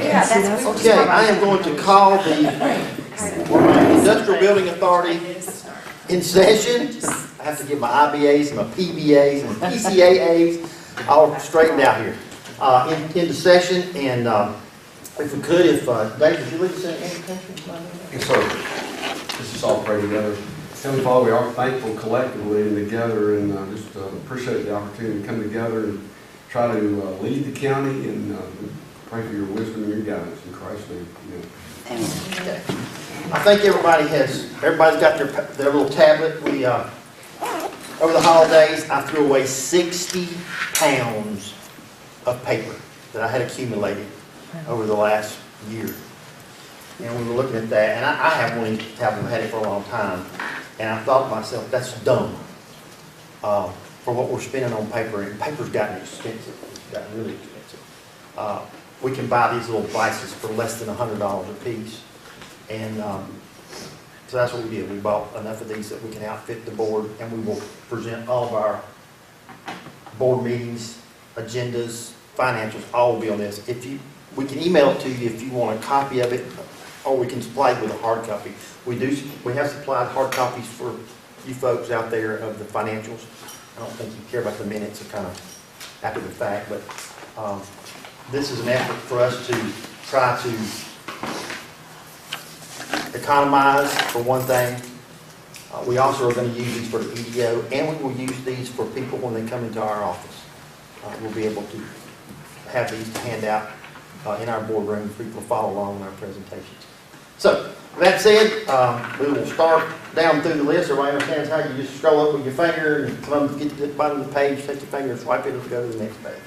Yeah, that's what Okay, I am going to call the Industrial Building Authority in session. I have to get my IBAs, my PBAs, and PCAAs all straightened out here. Into session, and if we could, Dave, would you lead us in an invocation? Yes, sir. This is all pray together. Heavenly Father, we are thankful collectively and together, and just appreciate the opportunity to come together and try to lead the county and pray for your wisdom and your guidance in Christ's name. Amen. Okay. I think everybody's got their little tablet. We over the holidays, I threw away 60 pounds of paper that I had accumulated over the last year. And we were looking at that, and I have one tablet, I've had it for a long time, and I thought to myself, that's dumb for what we're spending on paper, and paper's gotten expensive. It's gotten really expensive. We can buy these little devices for less than $100 a piece, and so that's what we did. We bought enough of these that we can outfit the board, and we will present all of our board meetings, agendas, financials, all will be on this. We can email it to you if you want a copy of it, or we can supply it with a hard copy. We have supplied hard copies for you folks out there of the financials. I don't think you care about the minutes, are kind of after the fact, but this is an effort for us to try to economize, for one thing. We also are going to use these for the EDO, and we will use these for people when they come into our office. We'll be able to have these to hand out in our boardroom for people to follow along in our presentations. So, with that said, we will start down through the list. Everybody understands how you just scroll up with your finger and get to the bottom of the page, take your finger and swipe it and go to the next page.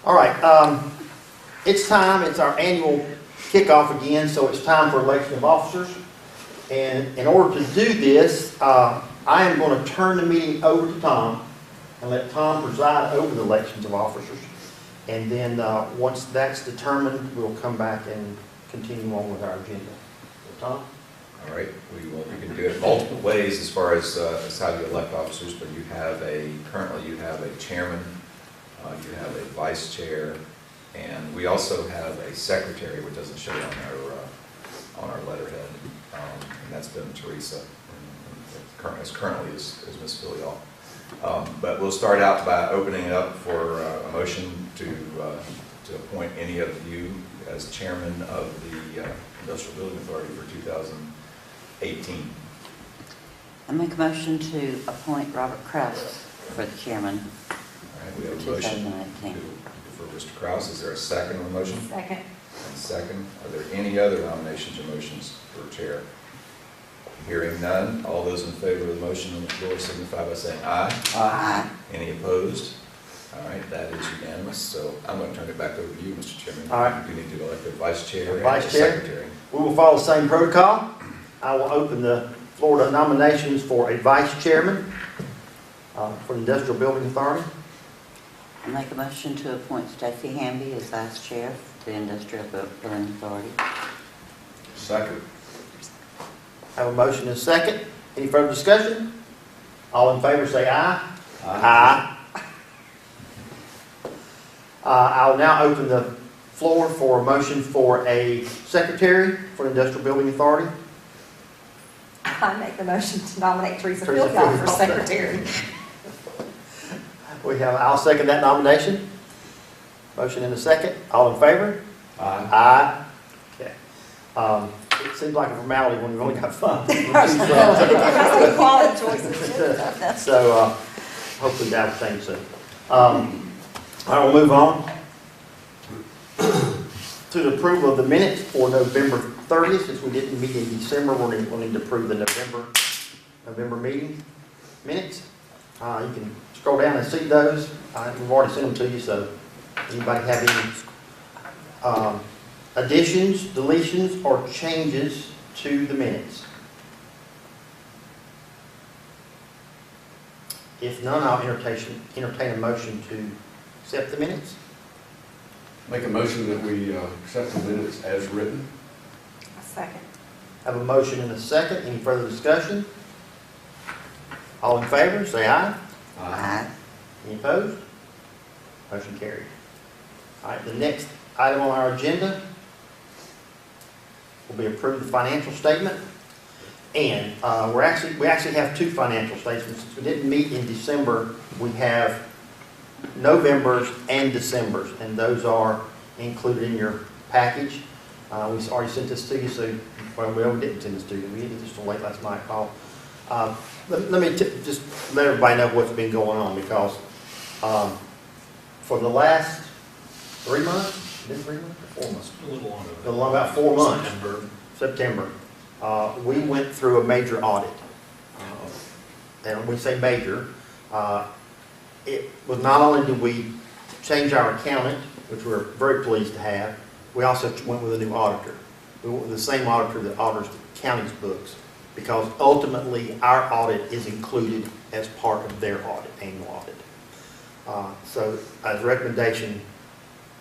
All right, it's time. It's our annual kickoff again, so it's time for election of officers. And in order to do this, I am going to turn the meeting over to Tom and let Tom preside over the elections of officers. And then once that's determined, we'll come back and continue on with our agenda. So, Tom? All right. You can do it multiple ways as far as how you elect officers, but currently you have a chairman, you have a vice chair, and we also have a secretary, which doesn't show on our letterhead, and that's been Teresa, as currently is Ms. Filial. But we'll start out by opening it up for a motion to appoint any of you as chairman of the Industrial Building Authority for 2018. I make a motion to appoint Robert Krause for the chairman. All right, we have a motion for Mr. Krause. Is there a second on the motion? Second. And second. Are there any other nominations or motions for chair? Hearing none, all those in favor of the motion on the floor signify by saying aye. Aye. Any opposed? All right, that is unanimous. So I'm going to turn it back over to you, Mr. Chairman. All right. You need to elect a vice chair and Vice a chair. secretary. We will follow the same protocol. I will open the floor to nominations for a vice chairman for the Industrial Building Authority. I make a motion to appoint Stacey Hamby as vice chair for the Industrial Building Authority. Second. Have a motion and a second. Any further discussion? All in favor say aye. Aye. I'll now open the floor for a motion for a secretary for the Industrial Building Authority. I make the motion to nominate Teresa Teresa Filial for Filial. secretary. I'll second that nomination. Motion and a second. All in favor? Aye. Aye. Okay. It seems like a formality when we've only got 5. Quality choices. So hopefully that will change soon. I will move on to the approval of the minutes for November 30th. Since we didn't meet in December, we'll need to approve the November meeting minutes. You can scroll down and see those. We've already sent them to you, so anybody have any additions, deletions, or changes to the minutes? If none, I'll entertain a motion to accept the minutes. Make a motion that we accept the minutes as written. A second. Have a motion and a second. Any further discussion? All in favor, say aye. Aye. Any opposed? Motion carried. All right, the next item on our agenda will be approved the financial statement. And we actually have two financial statements. Since we didn't meet in December, we have November's and December's, and those are included in your package. We already sent this to you, so, well, we didn't send this to you. We did this till late last night, Paul. Let me just let everybody know what's been going on, because for the last 3 months, been 3 months or 4 months? A little longer. About 4 months. September. We went through a major audit. And when we say major, it was not only did we change our accountant, which we're very pleased to have, we also went with a new auditor. We went with the same auditor that audits the county's books, because ultimately our audit is included as part of their audit, annual audit. So as a recommendation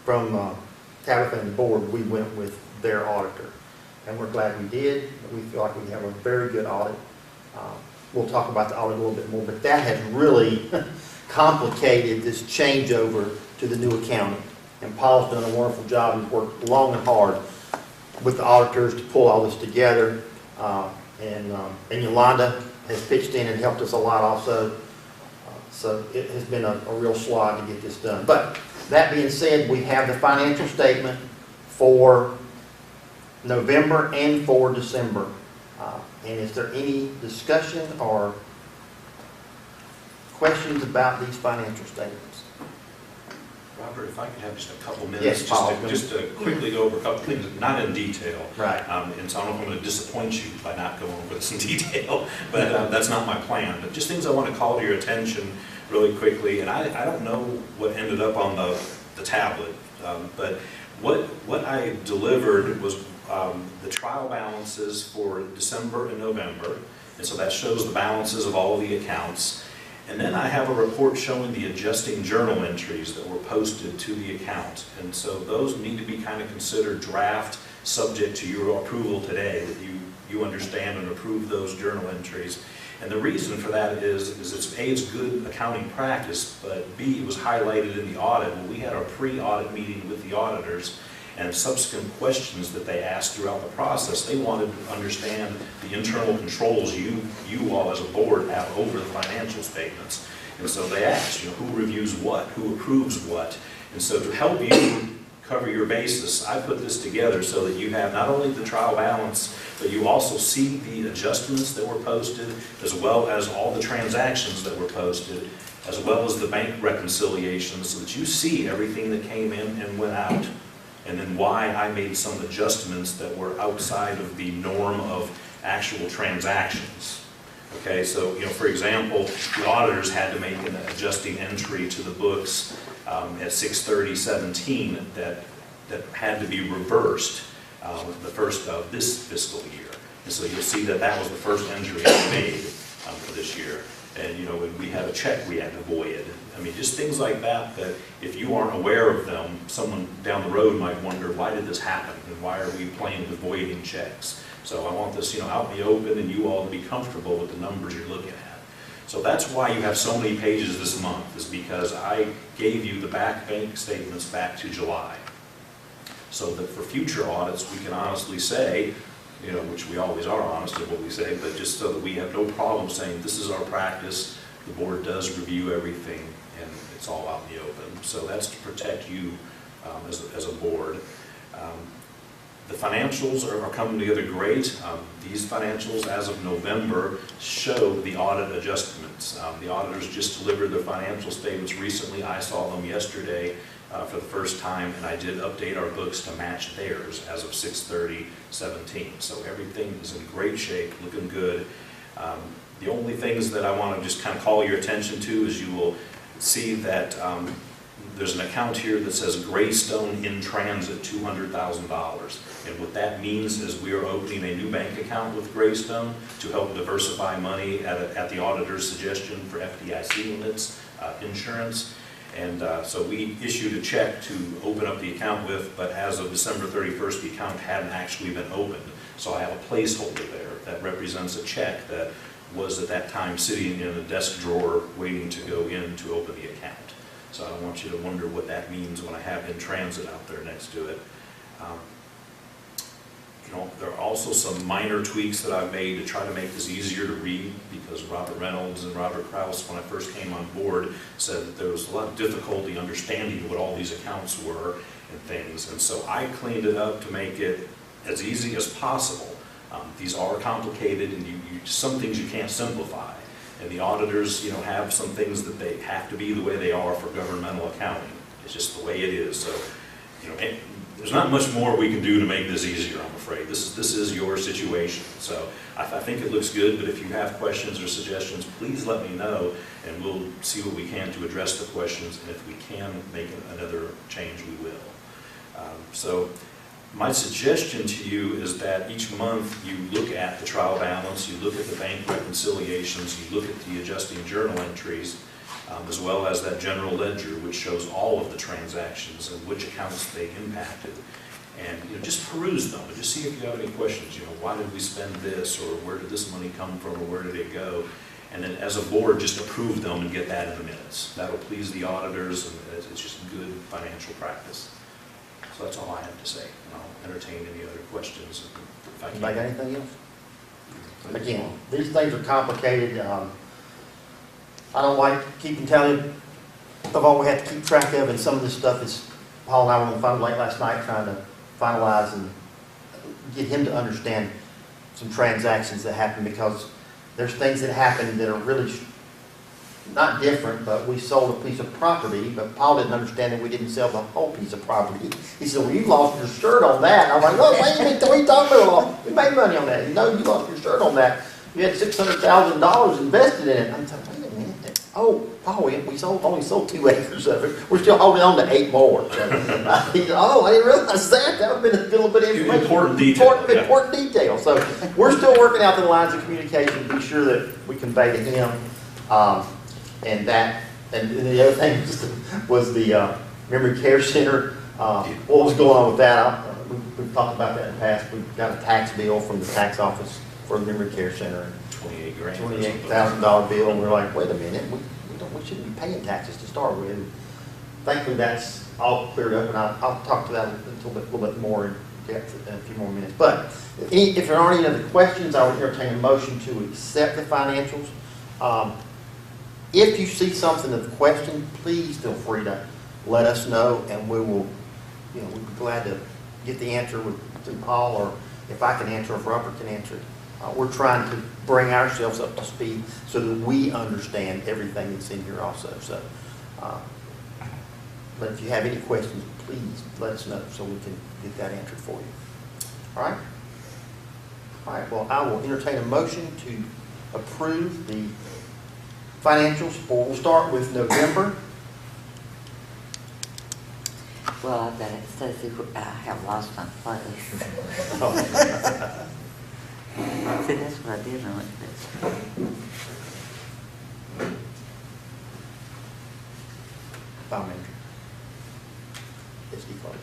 from Tabitha and the board, we went with their auditor. And we're glad we did. We feel like we have a very good audit. We'll talk about the audit a little bit more, but that has really complicated this changeover to the new accounting. And Paul's done a wonderful job. He's worked long and hard with the auditors to pull all this together. And Yolanda has pitched in and helped us a lot also. So it has been a real slog to get this done. But that being said, we have the financial statement for November and for December. And is there any discussion or questions about these financial statements? Robert, if I could have just a couple minutes, Yes, Paul. just to quickly go over a couple things, not in detail. Right. And so I don't know if I'm going to disappoint you by not going over this in detail, but that's not my plan. But just things I want to call to your attention really quickly. And I don't know what ended up on the tablet, but what I delivered was the trial balances for December and November. And so that shows the balances of all of the accounts. And then I have a report showing the adjusting journal entries that were posted to the account. And so those need to be kind of considered draft, subject to your approval today, that you understand and approve those journal entries. And the reason for that is it's A, it's good accounting practice, but B, it was highlighted in the audit. When we had our pre-audit meeting with the auditors, and subsequent questions that they asked throughout the process, they wanted to understand the internal controls you all as a board have over the financial statements. And so they asked, who reviews what, who approves what. And so to help you cover your basis, I put this together so that you have not only the trial balance, but you also see the adjustments that were posted, as well as all the transactions that were posted, as well as the bank reconciliations, so that you see everything that came in and went out. And then why I made some adjustments that were outside of the norm of actual transactions. Okay, so for example, the auditors had to make an adjusting entry to the books at 6/30/17 that had to be reversed the first of this fiscal year. And so you'll see that was the first entry I made for this year. And when we had a check we had to void. I mean, just things like that, that if you aren't aware of them, someone down the road might wonder, why did this happen? And why are we playing with voiding checks? So I want this, out in the open and you all to be comfortable with the numbers you're looking at. So that's why you have so many pages this month, is because I gave you the bank statements back to July. So that for future audits, we can honestly say, which we always are honest in what we say, but just so that we have no problem saying this is our practice, the board does review everything, and it's all out in the open. So that's to protect you as a board. The financials are coming together great. These financials, as of November, show the audit adjustments. The auditors just delivered their financial statements recently. I saw them yesterday for the first time, and I did update our books to match theirs as of 6/30/17. So everything is in great shape, looking good. The only things that I want to just kind of call your attention to is you will see that there's an account here that says Greystone in transit, $200,000. And what that means is we are opening a new bank account with Greystone to help diversify money at the auditor's suggestion for FDIC limits, insurance. And so we issued a check to open up the account with, but as of December 31st, the account hadn't actually been opened. So I have a placeholder there that represents a check that was at that time sitting in a desk drawer waiting to go in to open the account. So I don't want you to wonder what that means when I have in transit out there next to it. You know, there are also some minor tweaks that I've made to try to make this easier to read, because Robert Reynolds and Robert Kraus, when I first came on board, said that there was a lot of difficulty understanding what all these accounts were and things. And so I cleaned it up to make it as easy as possible. These are complicated, and some things you can't simplify. And the auditors, you know, have some things that they have to be the way they are for governmental accounting. It's just the way it is. So, you know, there's not much more we can do to make this easier, I'm afraid. This is your situation. So I think it looks good, but if you have questions or suggestions, please let me know, and we'll see what we can to address the questions. And if we can make another change, we will. So my suggestion to you is that each month you look at the trial balance, you look at the bank reconciliations, you look at the adjusting journal entries, as well as that general ledger, which shows all of the transactions and which accounts they impacted. And you know, just peruse them and just see if you have any questions. You know, why did we spend this, or where did this money come from, or where did it go? And then as a board, just approve them and get that in the minutes. That'll please the auditors, and it's just good financial practice. So that's all I have to say. And I'll entertain any other questions if I can. Anybody got anything else? Again, these things are complicated. I don't like keeping tally of all we have to keep track of, and some of this stuff is, Paul and I were on the phone late last night trying to finalize and get him to understand some transactions that happen, because there's things that happen that are really not different, but we sold a piece of property, but Paul didn't understand that we didn't sell the whole piece of property. He said, well, you lost your shirt on that. And I was like, well, wait a minute, what are you talking about? We made money on that. No, you lost your shirt on that. You had $600,000 invested in it. I'm saying, wait a minute. Oh, Paul, we only sold 2 acres of it. We're still holding on to 8 more. He said, oh, I didn't realize that. That would have been a little bit of information. Important detail. Important detail. So we're still working out the lines of communication to be sure that we convey to him. And the other thing was the Memory Care Center. What was going on with that? We've talked about that in the past. We got a tax bill from the tax office for the Memory Care Center. $28,000 bill, and we're like, wait a minute, we shouldn't be paying taxes to start with. And thankfully, that's all cleared up, and I'll talk to that a little bit more in depth in a few more minutes. But if there aren't any other questions, I would entertain a motion to accept the financials. If you see something of question, please feel free to let us know, and we will, we'd be glad to get the answer through Paul, or if I can answer, or if Robert can answer it. We're trying to bring ourselves up to speed so that we understand everything that's in here also. So, but if you have any questions, please let us know so we can get that answered for you. All right? All right, well, I will entertain a motion to approve the financials we'll start with November. Well, I bet it says I have lost my place. Oh. See, that's what I did know it. File manager. SD card.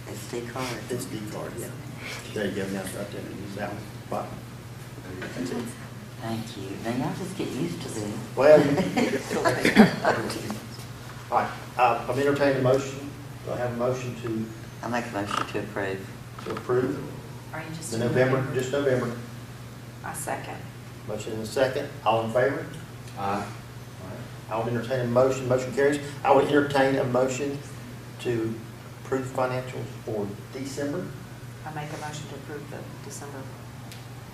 SD card. SD card, yeah. There you go, now it's right there. Use that one. Bottom. That's it. Thank you. Now y'all just get used to this. Well, all right, I'm entertaining a motion. Do I have a motion I'll make a motion to approve. to approve Are you just? the November, just November? I second. Motion in a second. All in favor? Aye. All right. I would entertain a motion. Motion carries. I would entertain a motion to approve financials for December. I make a motion to approve the December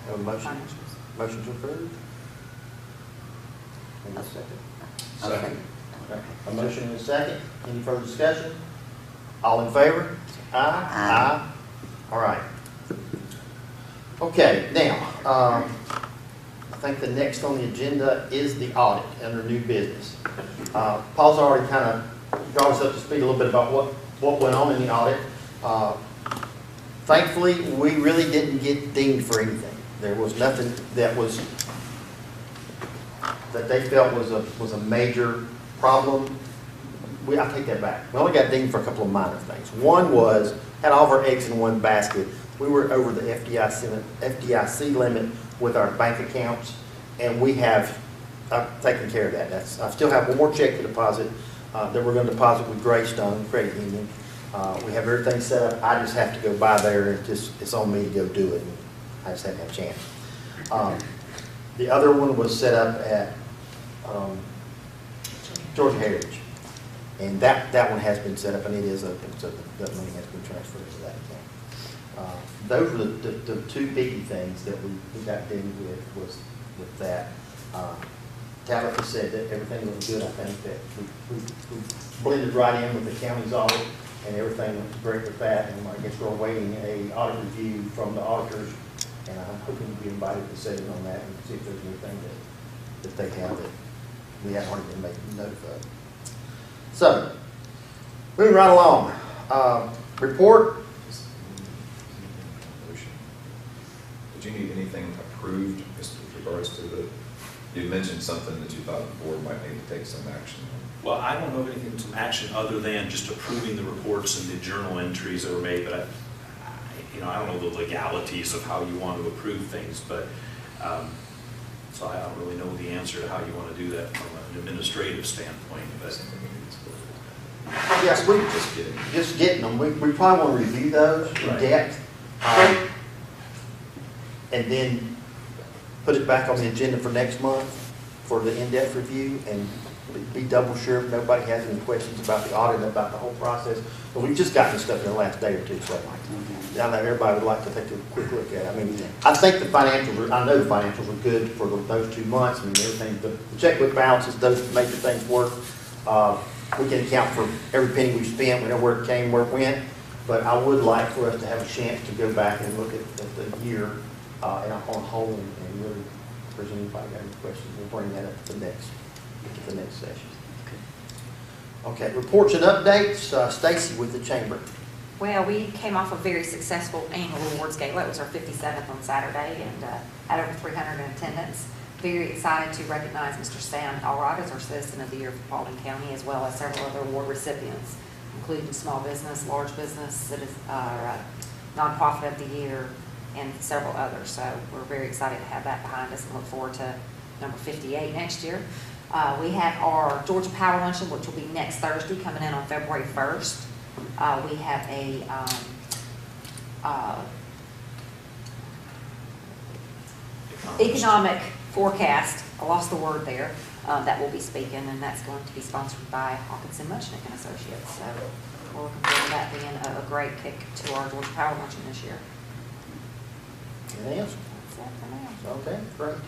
Have a motion. financials. Motion to approve. And a second. Second. Okay. A motion and a second. Any further discussion? All in favor? Aye. Aye. All right. Okay, now, I think the next on the agenda is the audit under new business. Paul's already kind of brought us up to speed a little bit about what went on in the audit. Thankfully, we really didn't get dinged for anything. There was nothing that they felt was a major problem. I take that back. We only got dinged for a couple of minor things. One was, had all of our eggs in one basket. We were over the FDIC limit with our bank accounts, and we have I've taken care of that. I still have one more check to deposit, that we're gonna deposit with Greystone Credit Union. We have everything set up. I just have to go by there and it's on me to go do it. I just haven't had a chance. The other one was set up at, Georgia Heritage. And that one has been set up and it is open, so that money has been transferred to that account. Those were the two biggie things that we got dealing with that. Tabitha said that everything was good. I think that we blended right in with the county's audit and everything was great with that. And I guess we're awaiting a audit review from the auditors and I'm hoping to be invited to sit in on that and see if there's anything that they have that we haven't already been making note of. So, moving right along. Report. Did you need anything approved just with regards to you mentioned something that you thought the board might need to take some action on? Well, I don't know of anything, some action other than just approving the reports and the journal entries that were made, but I don't know the legalities of how you want to approve things, but, so I don't really know the answer to how you want to do that from an administrative standpoint, but. Yes, just getting them. We probably want to review those in Right. depth, and then put it back on the agenda for next month for the in-depth review, and be double sure if nobody has any questions about the audit, about the whole process. But we've just gotten this stuff in the last day or two, so I know everybody would like to take a quick look at it. I mean, I think the financials I know the financials are good for those 2 months. I mean, everything, the checkbook balances, those major things work. We can account for every penny we spent, we know where it came, where it went, but I would like for us to have a chance to go back and look at the year on a whole and really, if there's anybody got any questions, we'll bring that up at the next session. Okay, reports and updates. Stacy with the chamber. Well, we came off a very successful annual awards gala. It was our 57th on Saturday and had over 300 in attendance. Very excited to recognize Mr. Stan Allrod as our Citizen of the Year for Paulding County, as well as several other award recipients, including small business, large business, nonprofit of the year, and several others. So we're very excited to have that behind us and look forward to number 58 next year. We have our Georgia Power Luncheon, which will be next Thursday, coming in on February 1st. We have a economic forecast, I lost the word there, that will be speaking, and that's going to be sponsored by Hawkinson Muchnick and Associates. So we're looking forward to that being a great kick to our Georgia Power Luncheon this year. Anything else? That's it for now. Okay, great.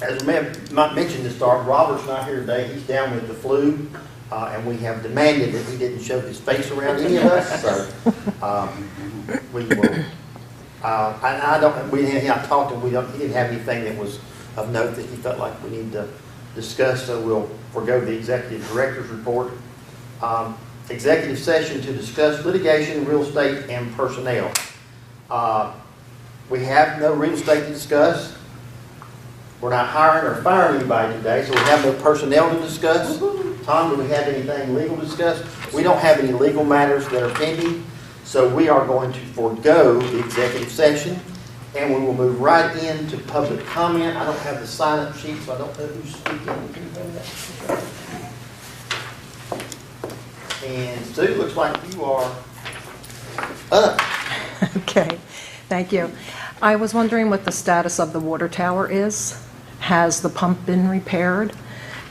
As we might mention to start, Robert's not here today. He's down with the flu, and we have demanded that he didn't show his face around any of us. So we will. I talked to him. He didn't have anything that was of note that he felt like we needed to discuss. So we'll forego the executive director's report. Executive session to discuss litigation, real estate, and personnel. We have no real estate to discuss. We're not hiring or firing anybody today, so we have no personnel to discuss. Tom, do we have anything legal to discuss? We don't have any legal matters that are pending, so we are going to forego the executive session, and we will move right into public comment. I don't have the sign-up sheet, so I don't know who's speaking. And Sue, looks like you are up. Okay, thank you. I was wondering what the status of the water tower is. Has the pump been repaired?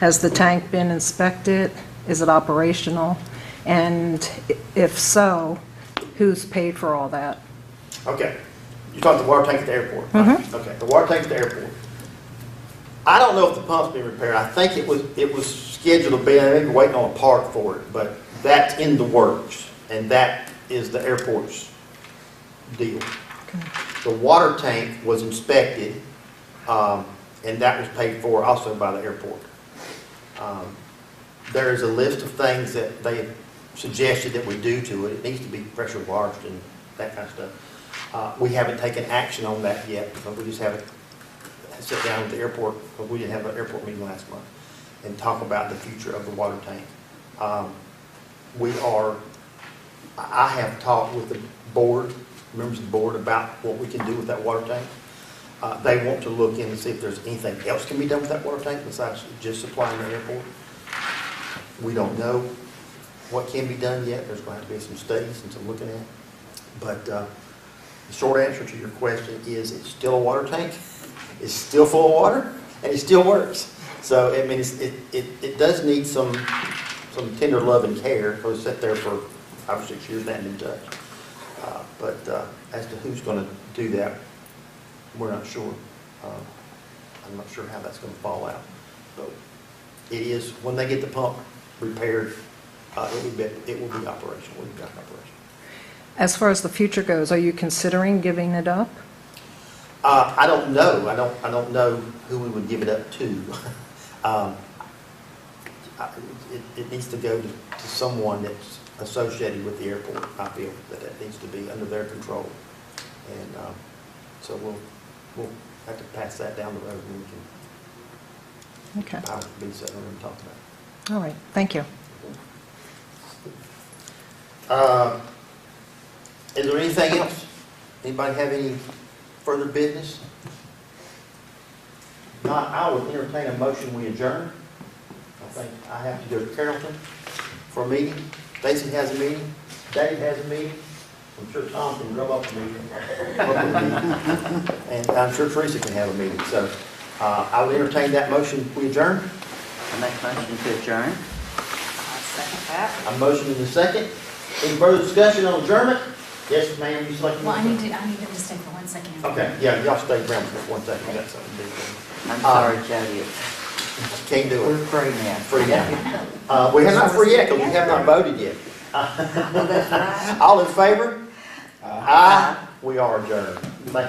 Has the tank been inspected? Is it operational? And if so, who's paid for all that? Okay. You talked the water tank at the airport. Right? Okay, the water tank at the airport. I don't know if the pump's been repaired. I think it was scheduled to be, I think we're waiting on a part for it, but that's in the works, and that is the airport's deal. Okay. The water tank was inspected, and that was paid for also by the airport. There is a list of things that they have suggested that we do to it. It needs to be pressure washed and that kind of stuff. We haven't taken action on that yet, because we just haven't sat down with the airport, because we didn't have an airport meeting last month, and talk about the future of the water tank. I have talked with the board, members of the board, about what we can do with that water tank. They want to look in and see if there's anything else can be done with that water tank besides just supplying the airport. We don't know what can be done yet. There's going to have to be some studies and some looking at. But the short answer to your question is it's still a water tank. It's still full of water, and it still works. So, I mean, it does need some tender love and care, because it's sat there for 5 or 6 years and hasn't been touched. But as to who's going to do that, we're not sure. I'm not sure how that's going to fall out. So it is, when they get the pump repaired, it will be operational. We've got operational. As As far as the future goes, are you considering giving it up? I don't know. I don't know who we would give it up to. It needs to go to someone that's associated with the airport. I feel that it needs to be under their control. And so we'll have to pass that down the road, and we can, Okay, I will be sitting around and talk about it. all right, thank you. Is there anything else? Anybody have any further business? Not, I would entertain a motion, we adjourn. I think I have to go to Carrollton for a meeting. Stacy has a meeting. Dave has a meeting. I'm sure Tom can drum up a meeting. And I'm sure Teresa can have a meeting. So I would entertain that motion, we adjourn. I make a motion to adjourn. I'll second that. A motion in the second. Any further discussion on adjournment? Yes, ma'am, you select. Well, I need to just stay for 1 second. Okay, yeah, y'all stay around for 1 second. We got something to do. I'm sorry, Jody. Can't do We're it. free now. Free now. We have not free yet, because we have not voted yet. All in favor? Aye. We are adjourned. Thank you.